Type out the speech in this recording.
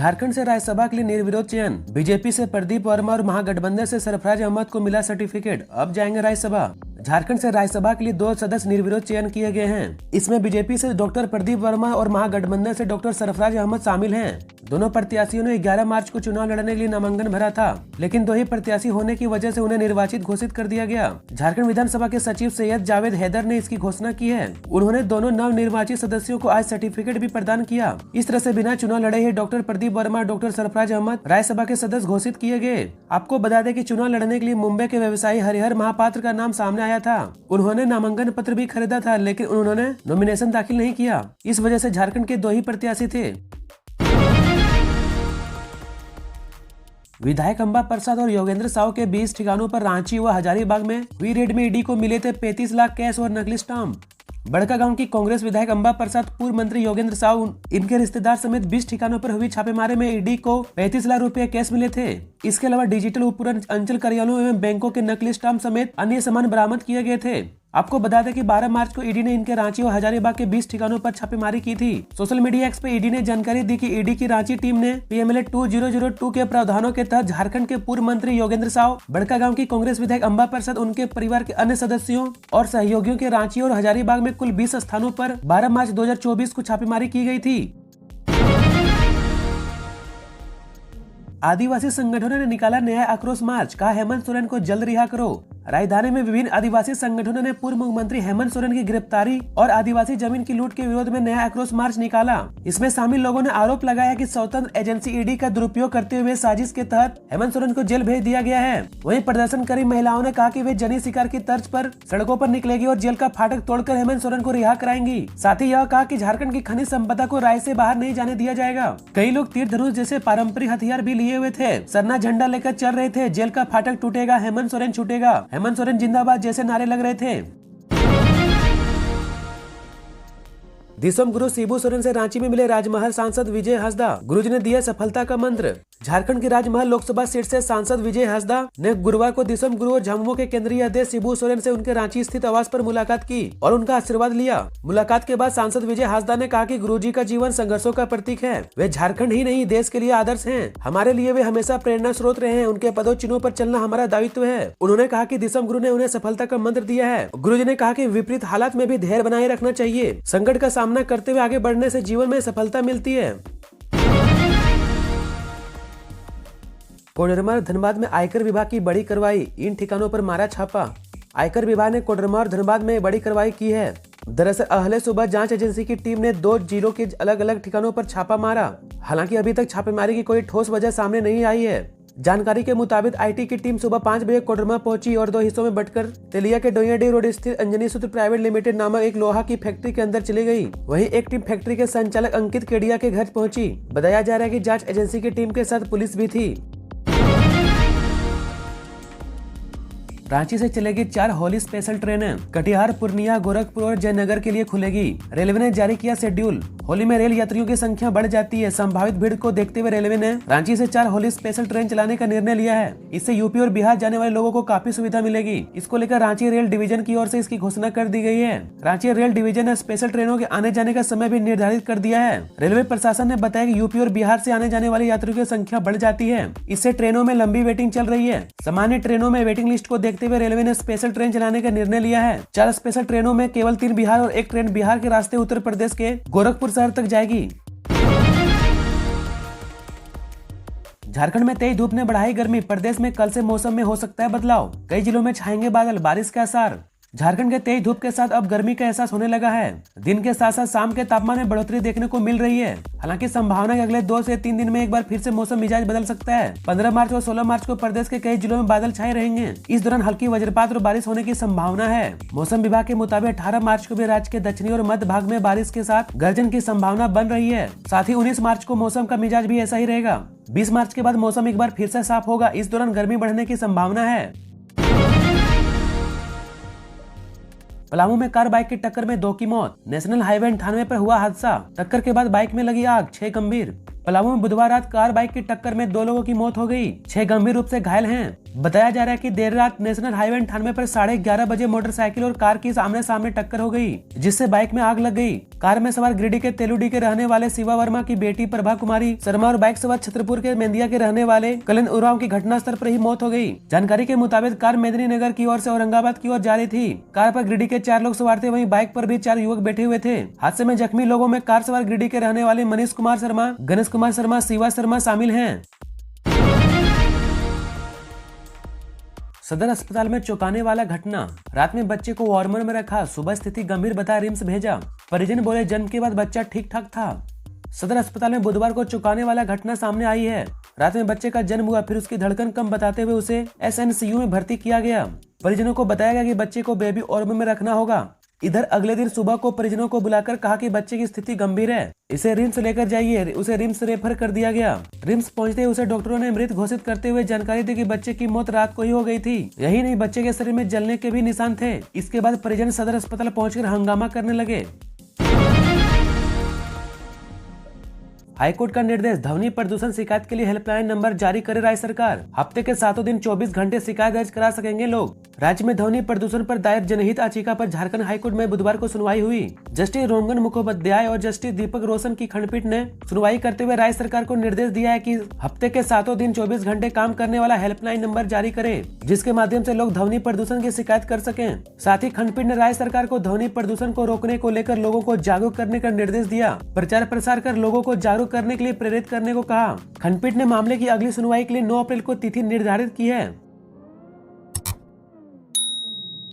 झारखंड से राज्यसभा के लिए निर्विरोध चयन। बीजेपी से प्रदीप वर्मा और महागठबंधन से सरफराज अहमद को मिला सर्टिफिकेट, अब जाएंगे राज्यसभा। झारखंड से राज्यसभा के लिए 2 सदस्य निर्विरोध चयन किए गए हैं। इसमें बीजेपी से डॉक्टर प्रदीप वर्मा और महागठबंधन से डॉक्टर सरफराज अहमद शामिल हैं। दोनों प्रत्याशियों ने 11 मार्च को चुनाव लड़ने के लिए नामांकन भरा था, लेकिन 2 ही प्रत्याशी होने की वजह से उन्हें निर्वाचित घोषित कर दिया गया। झारखंड विधानसभा के सचिव सैयद जावेद हैदर ने इसकी घोषणा की है। उन्होंने दोनों नव निर्वाचित सदस्यों को आज सर्टिफिकेट भी प्रदान किया। इस तरह से बिना चुनाव लड़े ही डॉक्टर प्रदीप वर्मा और डॉक्टर सरफराज अहमद राज्यसभा के सदस्य घोषित किए गए। आपको बता दें कि चुनाव लड़ने के लिए मुंबई के व्यवसायी हरिहर महापात्र का नाम सामने आया था। उन्होंने नामांकन पत्र भी खरीदा था, लेकिन उन्होंने नॉमिनेशन दाखिल नहीं किया। इस वजह से झारखंड के 2 ही प्रत्याशी थे। विधायक अंबा प्रसाद और योगेंद्र साहू के 20 ठिकानों पर रांची व हजारीबाग में हुई रेड में ईडी को मिले थे 35 लाख कैश और नकली स्टाम्प। बड़कागांव की कांग्रेस विधायक अंबा प्रसाद, पूर्व मंत्री योगेंद्र साहू, इनके रिश्तेदार समेत 20 ठिकानों पर हुई छापेमारी में ईडी को 35 लाख रुपए कैश मिले थे। इसके अलावा डिजिटल उपकरण, अंचल कार्यालयों एवं बैंकों के नकली स्टाम्प समेत अन्य सामान बरामद किए गए थे। आपको बता दें कि 12 मार्च को ईडी ने इनके रांची और हजारीबाग के 20 ठिकानों पर छापेमारी की थी। सोशल मीडिया एक्स पे ईडी ने जानकारी दी कि ईडी की रांची टीम ने पीएमएलए 2002 के प्रावधानों के तहत झारखंड के पूर्व मंत्री योगेंद्र साहू, बड़कागांव की कांग्रेस विधायक अंबा प्रसाद, उनके परिवार के अन्य सदस्यों और सहयोगियों के रांची और हजारीबाग में कुल 20 स्थानों पर 12 मार्च 2024 को छापेमारी की गई थी। आदिवासी संगठनों ने निकाला न्याय आक्रोश मार्च, कहा हेमंत सोरेन को जल्द रिहा करो। राजधानी में विभिन्न आदिवासी संगठनों ने पूर्व मुख्यमंत्री हेमंत सोरेन की गिरफ्तारी और आदिवासी जमीन की लूट के विरोध में न्याय आक्रोश मार्च निकाला। इसमें शामिल लोगों ने आरोप लगाया कि स्वतंत्र एजेंसी ईडी का दुरुपयोग करते हुए साजिश के तहत हेमंत सोरेन को जेल भेज दिया गया है। वहीं प्रदर्शनकारी महिलाओं ने कहा कि वे जनी शिकार की तर्ज पर सड़कों पर निकलेगी और जेल का फाटक तोड़कर हेमंत सोरेन को रिहा कराएंगी। साथ ही यह कहा कि झारखंड की खनिज संपदा को राज्य से बाहर नहीं जाने दिया जाएगा। कई लोग तीर धनुष जैसे पारंपरिक हथियार भी लिए हुए थे, सरना झंडा लेकर चल रहे थे। जेल का फाटक टूटेगा, हेमंत सोरेन छूटेगा, हेमंत सोरेन जिंदाबाद जैसे नारे लग रहे थे। दिसोम गुरु शिबू सोरेन से रांची में मिले राजमहल सांसद विजय हंसदा, गुरुजी ने दिया सफलता का मंत्र। झारखंड के राजमहल लोकसभा सीट से सांसद विजय हंसदा ने गुरुवार को दिसोम गुरु और झामुमो के केंद्रीय अध्यक्ष शिबू सोरेन से उनके रांची स्थित आवास पर मुलाकात की और उनका आशीर्वाद लिया। मुलाकात के बाद सांसद विजय हंसदा ने कहा कि गुरुजी का जीवन संघर्षों का प्रतीक है। वे झारखंड ही नहीं, देश के लिए आदर्श हैं। हमारे लिए वे हमेशा प्रेरणा स्रोत रहे हैं। उनके पदों चिन्हों पर चलना हमारा दायित्व है। उन्होंने कहा कि दिसोम गुरु ने उन्हें सफलता का मंत्र दिया है। गुरुजी ने कहा कि विपरीत हालात में भी धैर्य बनाए रखना चाहिए। संकट का सामना करते हुए आगे बढ़ने से जीवन में सफलता मिलती है। कोडरमा और धनबाद में आयकर विभाग की बड़ी कार्रवाई, इन ठिकानों पर मारा छापा। आयकर विभाग ने कोडरमा और धनबाद में बड़ी कार्रवाई की है। दरअसल अहले सुबह जांच एजेंसी की टीम ने 2 जिलों के अलग अलग ठिकानों पर छापा मारा। हालांकि अभी तक छापेमारी की कोई ठोस वजह सामने नहीं आई है। जानकारी के मुताबिक आईटी की टीम सुबह 5 बजे कोडरमा पहुंची और 2 हिस्सों में बंटकर तेलिया के डोइयाडी रोड स्थित अंजनी सूत्र प्राइवेट लिमिटेड नामक एक लोहा की फैक्ट्री के अंदर चली गई। वहीं एक टीम फैक्ट्री के संचालक अंकित केडिया के घर पहुंची। बताया जा रहा है कि जांच एजेंसी की टीम के साथ पुलिस भी थी। रांची से चलेगी 4 होली स्पेशल ट्रेनें, कटिहार, पूर्णिया, गोरखपुर और जयनगर के लिए खुलेगी। रेलवे ने जारी किया शेड्यूल। होली में रेल यात्रियों की संख्या बढ़ जाती है। संभावित भीड़ को देखते हुए रेलवे ने रांची से 4 होली स्पेशल ट्रेन चलाने का निर्णय लिया है। इससे यूपी और बिहार जाने वाले लोगों को काफी सुविधा मिलेगी। इसको लेकर रांची रेल डिवीजन की ओर से इसकी घोषणा कर दी गई है। रांची रेल डिवीजन ने स्पेशल ट्रेनों के आने जाने का समय भी निर्धारित कर दिया है। रेलवे प्रशासन ने बताया कि यूपी और बिहार से आने जाने वाले यात्रियों की संख्या बढ़ जाती है। इससे ट्रेनों में लंबी वेटिंग चल रही है। सामान्य ट्रेनों में वेटिंग लिस्ट को देखते हुए रेलवे ने स्पेशल ट्रेन चलाने का निर्णय लिया है। 4 स्पेशल ट्रेनों में केवल 3 बिहार और 1 ट्रेन बिहार के रास्ते उत्तर प्रदेश के गोरखपुर शहर तक जाएगी। झारखंड में तेज धूप ने बढ़ाई गर्मी। प्रदेश में कल से मौसम में हो सकता है बदलाव। कई जिलों में छाएंगे बादल, बारिश के आसार। झारखंड के तेज धूप के साथ अब गर्मी का एहसास होने लगा है। दिन के साथ साथ शाम के तापमान में बढ़ोतरी देखने को मिल रही है। हालांकि संभावना है कि अगले 2 से 3 दिन में एक बार फिर से मौसम मिजाज बदल सकता है। 15 मार्च और 16 मार्च को प्रदेश के कई जिलों में बादल छाए रहेंगे। इस दौरान हल्की वज्रपात और बारिश होने की संभावना है। मौसम विभाग के मुताबिक 18 मार्च को भी राज्य के दक्षिणी और मध्य भाग में बारिश के साथ गर्जन की संभावना बन रही है। साथ ही 19 मार्च को मौसम का मिजाज भी ऐसा ही रहेगा। 20 मार्च के बाद मौसम एक बार फिर से साफ होगा। इस दौरान गर्मी बढ़ने की संभावना है। पलामू में कार बाइक की टक्कर में 2 की मौत। नेशनल हाईवे 98 पर हुआ हादसा। टक्कर के बाद बाइक में लगी आग, 6 गंभीर। पलामू में बुधवार रात कार बाइक की टक्कर में 2 लोगों की मौत हो गई, 6 गंभीर रूप से घायल हैं। बताया जा रहा है कि देर रात नेशनल हाईवे 98 पर 11:30 बजे मोटरसाइकिल और कार की आमने सामने टक्कर हो गई, जिससे बाइक में आग लग गई। कार में सवार गिरिडीह के तेलुडी के रहने वाले शिवा वर्मा की बेटी प्रभा कुमारी शर्मा और बाइक सवार छतरपुर के मेंदिया के रहने वाले कलन उरांव की घटनास्थल पर ही मौत हो गई। जानकारी के मुताबिक कार मेदिनीनगर की ओर से औरंगाबाद की ओर जा रही थी। कार पर गिरिडीह के 4 लोग सवार थे, वहीं बाइक पर भी 4 युवक बैठे हुए थे। हादसे में जख्मी लोगों में कार सवार गिरिडीह के रहने वाले मनीष कुमार शर्मा, गणेश कुमार शर्मा, शिवा शर्मा शामिल हैं। सदर अस्पताल में चौंकाने वाला घटना, रात में बच्चे को वार्मर में रखा, सुबह स्थिति गंभीर बताया रिम्स भेजा। परिजन बोले जन्म के बाद बच्चा ठीक ठाक था। सदर अस्पताल में बुधवार को चौंकाने वाला घटना सामने आई है। रात में बच्चे का जन्म हुआ, फिर उसकी धड़कन कम बताते हुए उसे एसएनसीयू में भर्ती किया गया। परिजनों को बताया गया कि बच्चे को बेबी वार्मर में रखना होगा। इधर अगले दिन सुबह को परिजनों को बुलाकर कहा कि बच्चे की स्थिति गंभीर है, इसे रिम्स लेकर जाइए। उसे रिम्स रेफर कर दिया गया। रिम्स पहुंचते ही उसे डॉक्टरों ने मृत घोषित करते हुए जानकारी दी कि बच्चे की मौत रात को ही हो गई थी। यही नहीं, बच्चे के शरीर में जलने के भी निशान थे। इसके बाद परिजन सदर अस्पताल पहुंचकर हंगामा करने लगे। हाईकोर्ट का निर्देश, ध्वनि प्रदूषण शिकायत के लिए हेल्पलाइन नंबर जारी करे राज्य सरकार। हफ्ते के 7 दिन 24 घंटे शिकायत दर्ज करा सकेंगे लोग। राज्य में ध्वनि प्रदूषण पर दायर जनहित याचिका पर झारखंड हाईकोर्ट में बुधवार को सुनवाई हुई। जस्टिस रोंगन मुखोपाध्याय और जस्टिस दीपक रोशन की खंडपीठ ने सुनवाई करते हुए राज्य सरकार को निर्देश दिया है कि हफ्ते के 7 दिन 24 घंटे काम करने वाला हेल्पलाइन नंबर जारी करे, जिसके माध्यम से लोग ध्वनि प्रदूषण की शिकायत कर सकें। साथ ही खंडपीठ ने राज्य सरकार को ध्वनि प्रदूषण को रोकने को लेकर लोगों को जागरूक करने का निर्देश दिया, प्रचार प्रसार कर लोगों को जागरूक करने के लिए प्रेरित करने को कहा। खंडपीठ ने मामले की अगली सुनवाई के लिए 9 अप्रैल को तिथि निर्धारित की है।